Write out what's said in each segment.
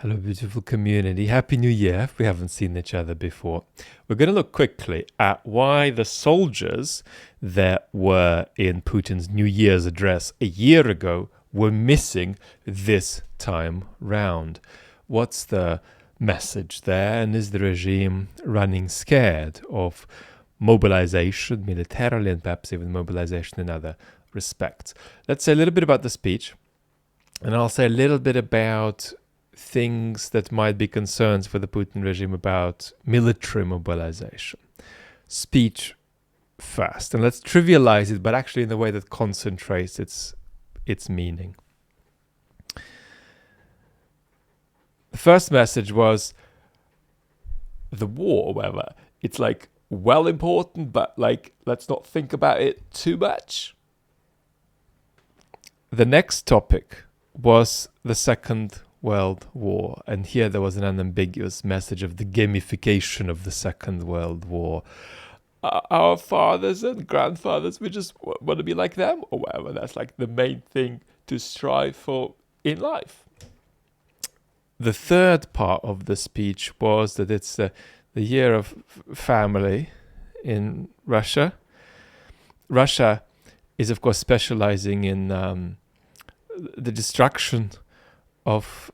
Hello, beautiful community. Happy New Year. If we haven't seen each other before, we're going to look quickly at why the soldiers that were in Putin's New Year's address a year ago were missing this time round. What's the message there? And is the regime running scared of mobilization militarily and perhaps even mobilization in other respects? Let's say a little bit about the speech, and I'll say a little bit about things that might be concerns for the Putin regime about military mobilization. Speech first, and let's trivialize it, but actually in a way that concentrates its meaning. The first message was the war, whatever. It's like well important, but like let's not think about it too much. The next topic was the Second World War, and here there was an unambiguous message of the gamification of the Second World War. Our fathers and grandfathers, we just want to be like them, or whatever. That's like the main thing to strive for in life. The third part of the speech was that it's the year of family in Russia. Russia is, of course, specializing in the destruction of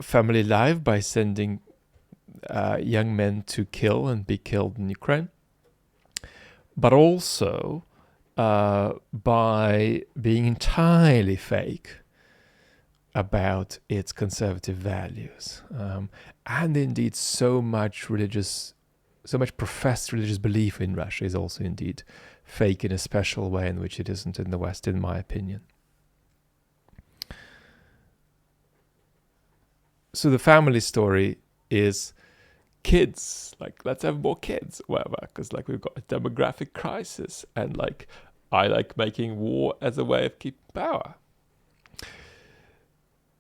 family life by sending young men to kill and be killed in Ukraine, but also by being entirely fake about its conservative values, and indeed so much professed religious belief in Russia is also indeed fake in a special way in which it isn't in the West, in my opinion. So the family story is kids, like let's have more kids, whatever, because like we've got a demographic crisis, and like I like making war as a way of keeping power.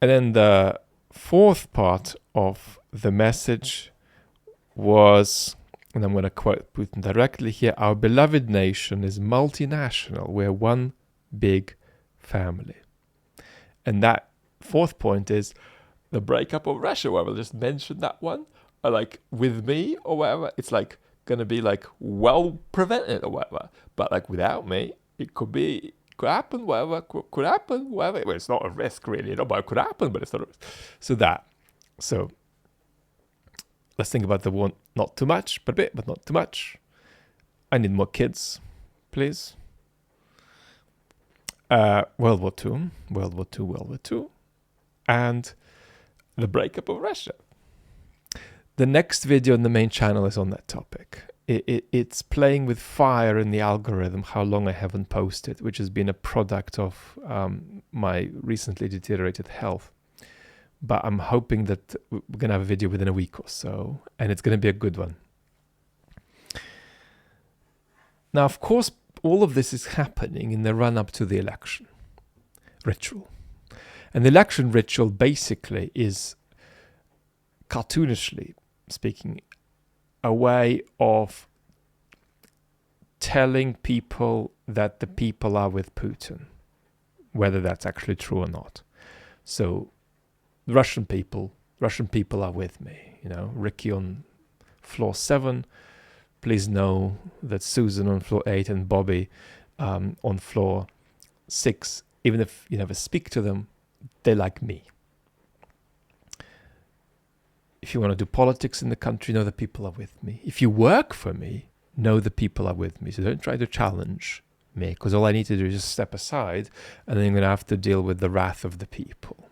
And then the fourth part of the message was, and I'm going to quote Putin directly here, "Our beloved nation is multinational. We're one big family." And that fourth point is the breakup of Russia, whatever. Just mention that one, or like with me or whatever. It's like gonna be like well prevented or whatever. But like without me, it could happen, whatever. Could happen, whatever. Well, it's not a risk really, but it could happen. But it's not a risk. So let's think about the one. Not too much, but a bit, but not too much. I need more kids, please. World War II, World War II, World War II, and the breakup of Russia. The next video on the main channel is on that topic. It's playing with fire in the algorithm how long I haven't posted, which has been a product of my recently deteriorated health. But I'm hoping that we're going to have a video within a week or so, and it's going to be a good one. Now, of course, all of this is happening in the run-up to the election ritual. And the election ritual basically is, cartoonishly speaking, a way of telling people that the people are with Putin, whether that's actually true or not. So the Russian people are with me. You know, Ricky on floor 7, please know that Susan on floor 8 and Bobby on floor 6, even if you never speak to them, they like me. If you want to do politics in the country, know the people are with me. If you work for me, know the people are with me. So don't try to challenge me, because all I need to do is just step aside, and then I'm going to have to deal with the wrath of the people.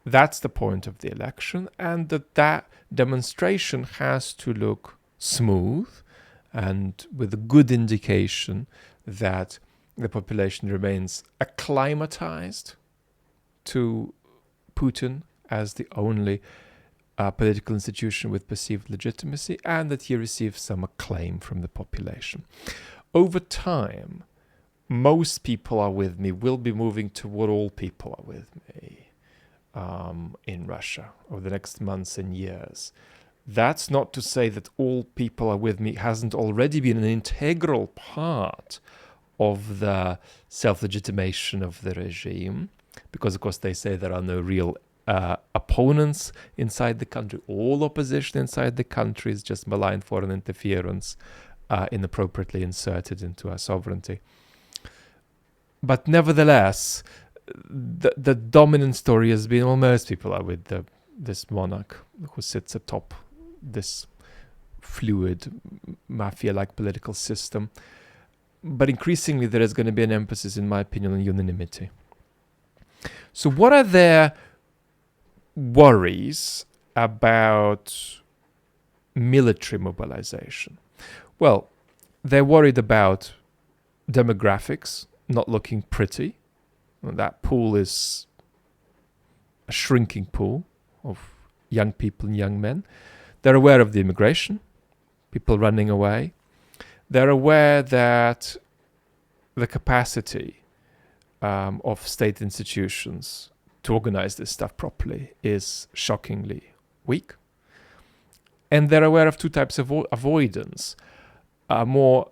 That's the point of the election, and that demonstration has to look smooth and with a good indication that the population remains acclimatized to Putin as the only political institution with perceived legitimacy, and that he receives some acclaim from the population. Over time, most people are with me will be moving toward all people are with me in Russia over the next months and years. That's not to say that all people are with me hasn't already been an integral part of the self-legitimation of the regime, because of course they say there are no real opponents inside the country, all opposition inside the country is just malign foreign interference inappropriately inserted into our sovereignty. But nevertheless, the dominant story has been, well, most people are with this monarch who sits atop this fluid mafia-like political system. But increasingly there is going to be an emphasis, in my opinion, on unanimity. So what are their worries about military mobilization? Well, they're worried about demographics not looking pretty. That pool is a shrinking pool of young people and young men. They're aware of the immigration, people running away. They're aware that the capacity of state institutions to organize this stuff properly is shockingly weak. And they're aware of two types of avoidance. A more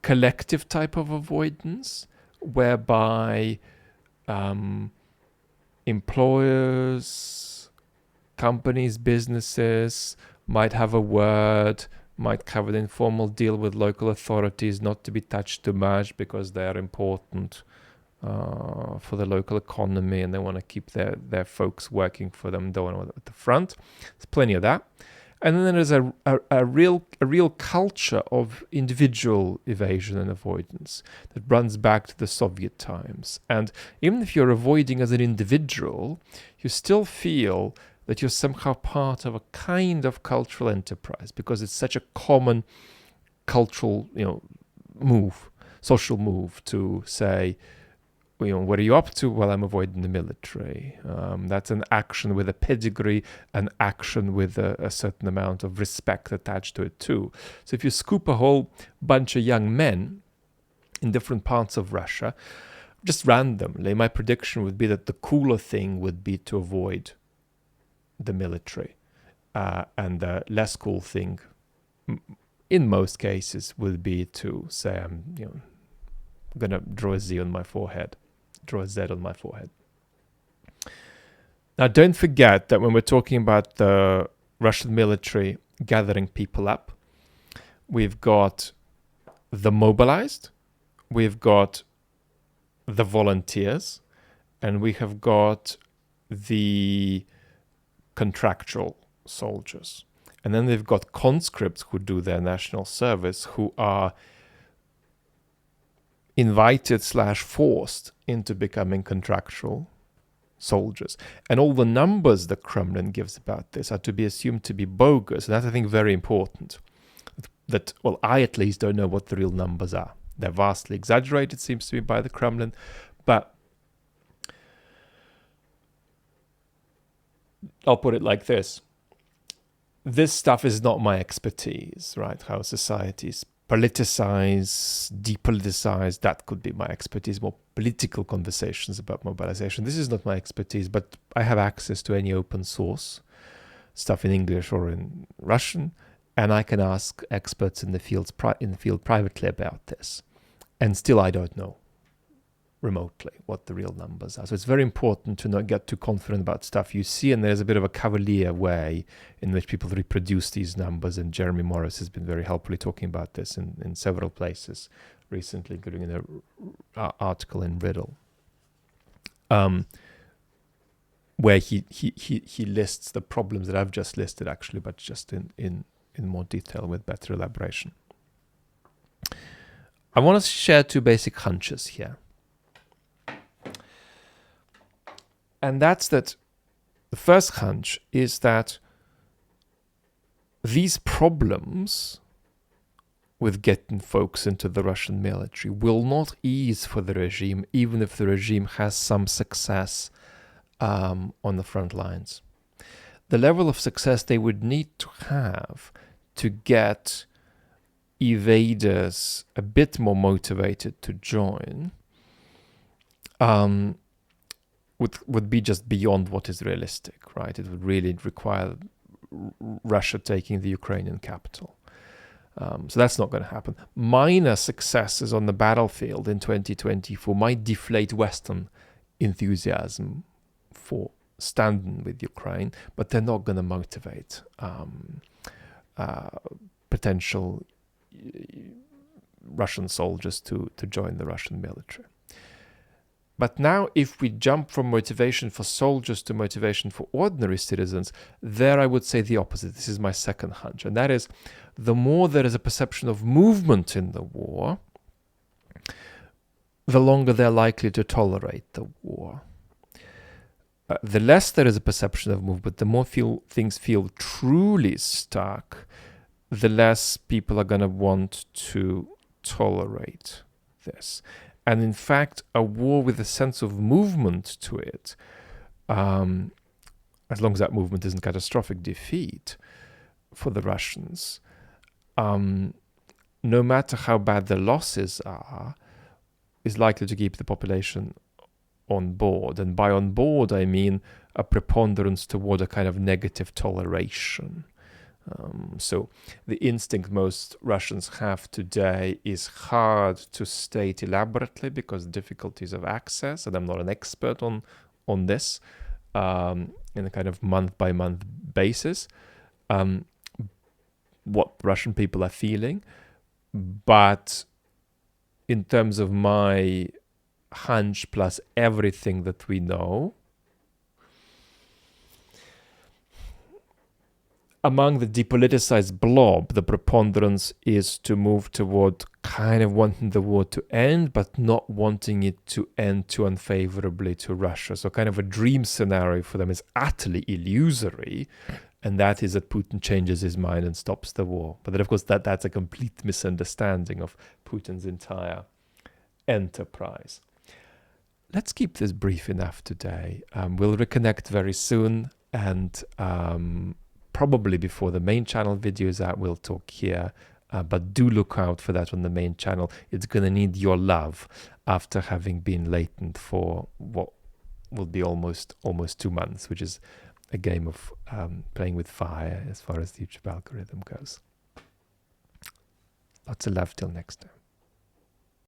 collective type of avoidance, whereby employers, companies, businesses might have a word, might have an informal deal with local authorities not to be touched too much because they are important for the local economy and they want to keep their folks working for them, don't want to at the front. There's plenty of that. And then there is a real culture of individual evasion and avoidance that runs back to the Soviet times. And even if you're avoiding as an individual, you still feel that you're somehow part of a kind of cultural enterprise because it's such a common cultural, move, social move to say, what are you up to? Well, I'm avoiding the military. That's an action with a pedigree, an action with a certain amount of respect attached to it too. So if you scoop a whole bunch of young men in different parts of Russia, just randomly, my prediction would be that the cooler thing would be to avoid the military. And the less cool thing, in most cases, would be to say, I'm going to draw a Z on my forehead. Draw a Z on my forehead. Now, don't forget that when we're talking about the Russian military gathering people up, we've got the mobilized, we've got the volunteers, and we have got the contractual soldiers. And then they've got conscripts who do their national service, who are invited/forced into becoming contractual soldiers. And all the numbers the Kremlin gives about this are to be assumed to be bogus. And that's, I think, very important. That, well, I at least don't know what the real numbers are. They're vastly exaggerated, seems to be, by the Kremlin. But I'll put it like this. This stuff is not my expertise, right? How societies politicize, depoliticize, that could be my expertise, more political conversations about mobilization. This is not my expertise, but I have access to any open source stuff in English or in Russian, and I can ask experts in the field privately about this. And still I don't know remotely what the real numbers are. So it's very important to not get too confident about stuff you see, and there's a bit of a cavalier way in which people reproduce these numbers, and Jeremy Morris has been very helpfully talking about this in several places recently, including in an article in Riddle, where he lists the problems that I've just listed, actually, but just in more detail with better elaboration. I want to share two basic hunches here. And that's that the first hunch is that these problems with getting folks into the Russian military will not ease for the regime, even if the regime has some success on the front lines. The level of success they would need to have to get evaders a bit more motivated to join would be just beyond what is realistic, right? It would really require Russia taking the Ukrainian capital. So that's not going to happen. Minor successes on the battlefield in 2024 might deflate Western enthusiasm for standing with Ukraine, but they're not going to motivate potential Russian soldiers to join the Russian military. But now if we jump from motivation for soldiers to motivation for ordinary citizens, there I would say the opposite. This is my second hunch. And that is, the more there is a perception of movement in the war, the longer they're likely to tolerate the war. The less there is a perception of movement, the more things feel truly stuck, the less people are going to want to tolerate this. And in fact, a war with a sense of movement to it, as long as that movement isn't catastrophic defeat for the Russians, no matter how bad the losses are, is likely to keep the population on board. And by on board, I mean a preponderance toward a kind of negative toleration. So the instinct most Russians have today is hard to state elaborately because difficulties of access, and I'm not an expert on this, in a kind of month-by-month basis, what Russian people are feeling. But in terms of my hunch plus everything that we know, among the depoliticized blob, the preponderance is to move toward kind of wanting the war to end, but not wanting it to end too unfavorably to Russia. So kind of a dream scenario for them is utterly illusory, and that is that Putin changes his mind and stops the war. But then, of course, that's a complete misunderstanding of Putin's entire enterprise. Let's keep this brief enough today. We'll reconnect very soon, and probably before the main channel video is out, we'll talk here. But do look out for that on the main channel. It's going to need your love after having been latent for what will be almost 2 months, which is a game of playing with fire as far as the YouTube algorithm goes. Lots of love till next time.